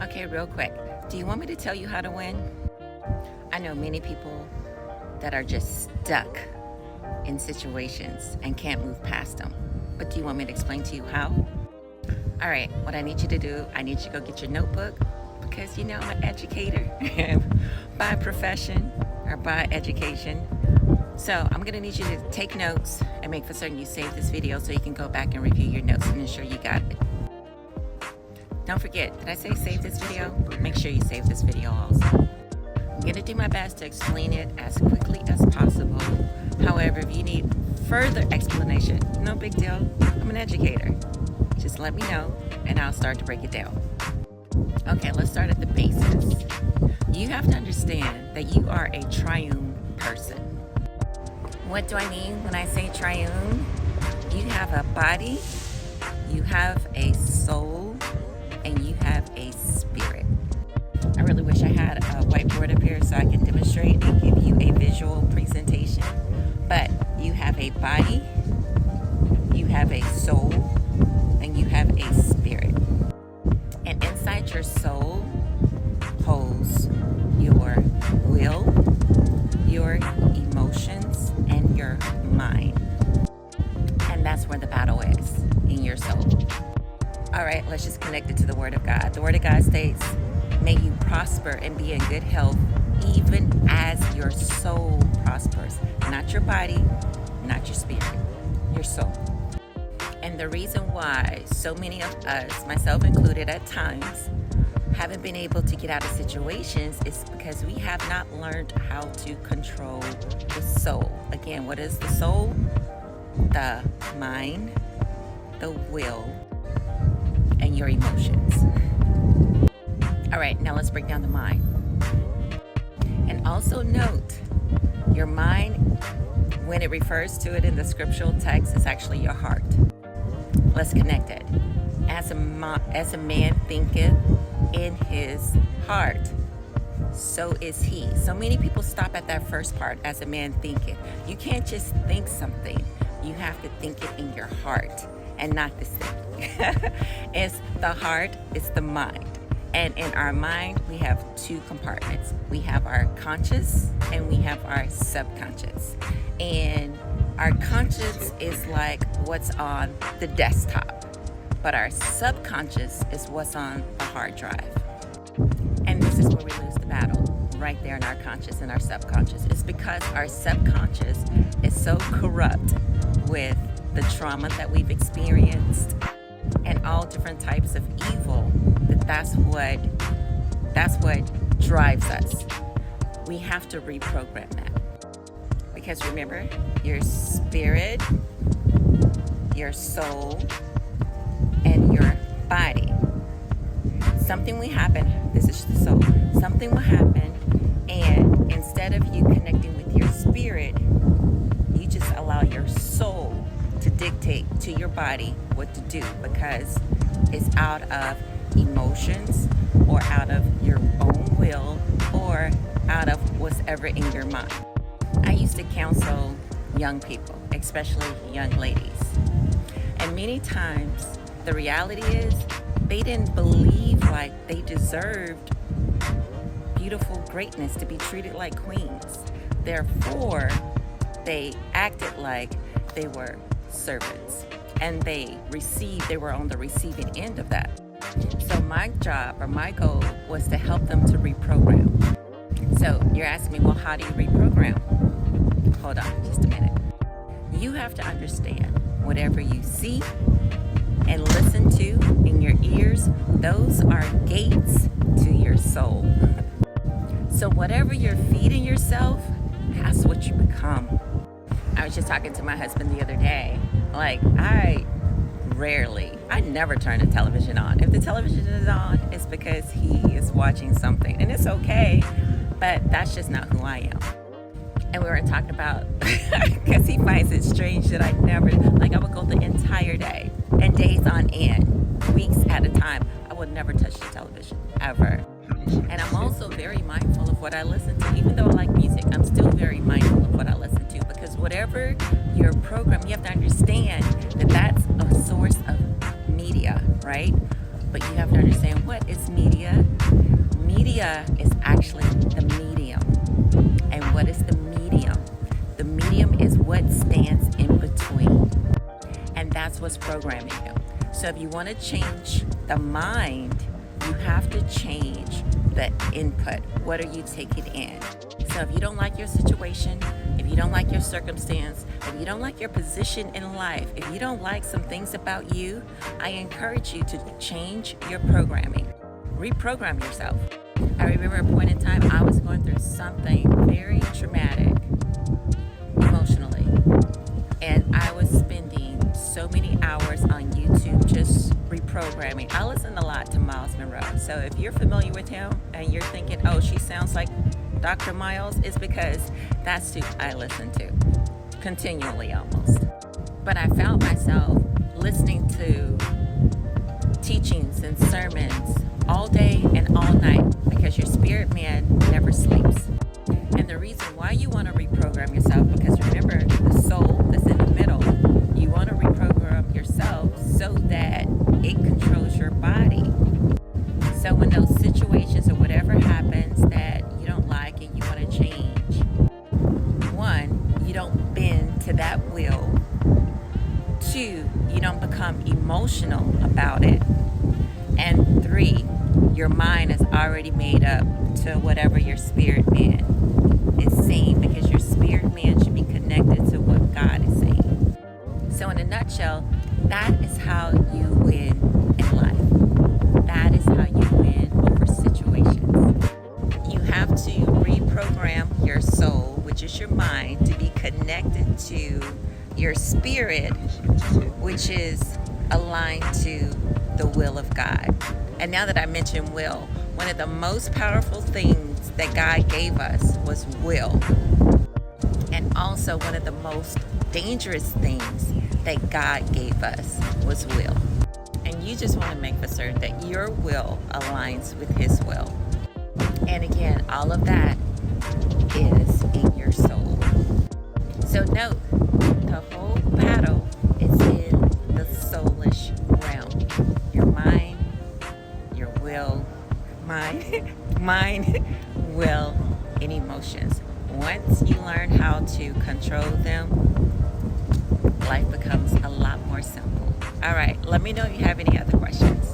Okay, real quick. Do you want me to tell you how to win? I know many people that are just stuck in situations and can't move past them. But do you want me to explain to you how? All right, what I need you to do, I need you to go get your notebook because you know I'm an educator by profession or by education. So I'm gonna need you to take notes and make for certain you save this video so you can go back and review your notes and ensure you got it. Don't forget, did I say save this video? Make sure you save this video also. I'm gonna do my best to explain it as quickly as possible. However, if you need further explanation, no big deal. I'm an educator. Just let me know and I'll start to break it down. Okay, let's start at the basics. You have to understand that you are a triune person. What do I mean when I say triune? You have a body, you have a soul, and you have a spirit. I really wish I had a whiteboard up here so I can demonstrate and give you a visual presentation. But you have a body, you have a soul, and you have a spirit. And inside your soul holds your will, your emotions, and your mind. And that's where the battle is, in your soul. All right, let's just connect it to the Word of God. The Word of God states, may you prosper and be in good health, even as your soul prospers. Not your body, not your spirit, your soul. And the reason why so many of us, myself included at times, haven't been able to get out of situations is because we have not learned how to control the soul. Again, what is the soul? The mind, the will, and your emotions. All right, now let's break down the mind. And also note, your mind, when it refers to it in the scriptural text, is actually your heart. Let's connect it. As a man thinketh in his heart, so is he. So many people stop at that first part, as a man thinketh. You can't just think something. You have to think it in your heart and not this thing. It's the heart, it's the mind. And in our mind, we have two compartments. We have our conscious and we have our subconscious. And our conscious is like what's on the desktop, but our subconscious is what's on the hard drive. And this is where we lose the battle, right there in our conscious and our subconscious. It's because our subconscious is so corrupt with the trauma that we've experienced and all different types of evil that's what drives us. We have to reprogram that. Because remember, your spirit, your soul, and your body. Something will happen, this is the soul, something will happen, and instead of you connecting with your spirit, you just allow your soul to dictate to your body what to do because it's out of emotions or out of your own will or out of whatever in your mind. I used to counsel young people, especially young ladies. And many times the reality is they didn't believe like they deserved beautiful greatness, to be treated like queens. Therefore, they acted like they were servants and they were on the receiving end of that. So my job or my goal was to help them to reprogram. So you're asking me, well, how do you reprogram? Hold on just a minute. You have to understand whatever you see and listen to in your ears, those are gates to your soul. So whatever you're feeding yourself, that's what you become. I was just talking to my husband the other day. Like, I never turn the television on. If the television is on, it's because he is watching something. And it's okay, but that's just not who I am. And we were talking about, because he finds it strange that I would go the entire day, and days on end, weeks at a time, I would never touch the television, ever. And I'm also very mindful of what I listen to. Even though I like music, I'm still very mindful of what I listen to, because whatever your program, you have to understand that that's a source of media, right? But you have to understand what is media Leah is actually the medium. And what is the medium? The medium is what stands in between. And that's what's programming you. So if you want to change the mind, you have to change the input. What are you taking in? So if you don't like your situation, if you don't like your circumstance, if you don't like your position in life, if you don't like some things about you, I encourage you to change your programming. Reprogram yourself. I remember a point in time I was going through something very traumatic emotionally, and I was spending so many hours on YouTube just reprogramming. I listen a lot to Miles Monroe, so if you're familiar with him and you're thinking, oh, she sounds like Dr. Miles, it's because that's who I listen to continually almost. But I found myself listening to teachings and sermons all day and all night because your spirit man never sleeps. And the reason why you want to reprogram yourself, because remember, the soul that's in the middle, you want to reprogram yourself so that it controls your body. So when those situations or whatever happens that you don't like and you want to change, one, you don't bend to that will. Two, you don't become emotional about it. And three, your mind is already made up to whatever your spirit man is saying, because your spirit man should be connected to what God is saying. So in a nutshell, that is how you win in life. That is how you win over situations. You have to reprogram your soul, which is your mind, to be connected to your spirit, which is aligned to the will of God. And now that I mentioned will, one of the most powerful things that God gave us was will. And also one of the most dangerous things that God gave us was will. And you just want to make for certain that your will aligns with His will. And again, all of that is in your soul. So note, the whole battle is in the soulish realm. Your mind, your will, mind, will, and emotions. Once you learn how to control them, life becomes a lot more simple. All right, let me know if you have any other questions.